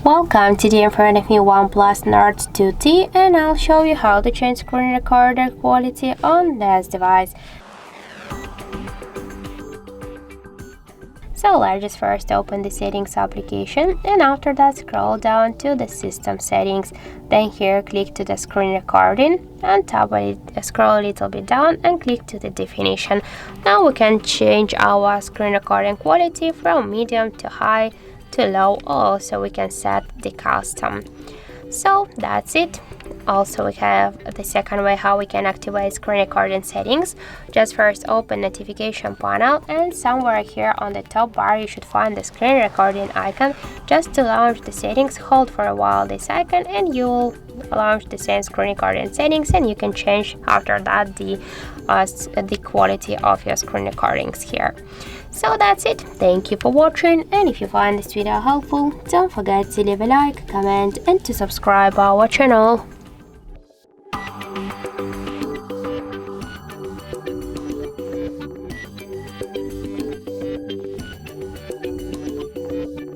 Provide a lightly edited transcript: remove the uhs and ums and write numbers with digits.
Welcome, today in front of me OnePlus Nord 2T, and I'll show you how to change screen recorder quality on this device. So let's just first open the settings application, and after that scroll down to the system settings. Then here click to the screen recording and tap on it, scroll a little bit down and click to the definition. Now we can change our screen recording quality from medium to high to low. Also we can set the custom. So that's it. Also we have the second way how we can activate screen recording settings. Just first open notification panel, and somewhere here on the top bar you should find the screen recording icon. Just to launch the settings, hold for a while this icon and you'll launch the same screen recording settings, and you can change after that the quality of your screen recordings here. So that's it. Thank you for watching, and if you find this video helpful, don't forget to leave a like, comment and to subscribe our channel.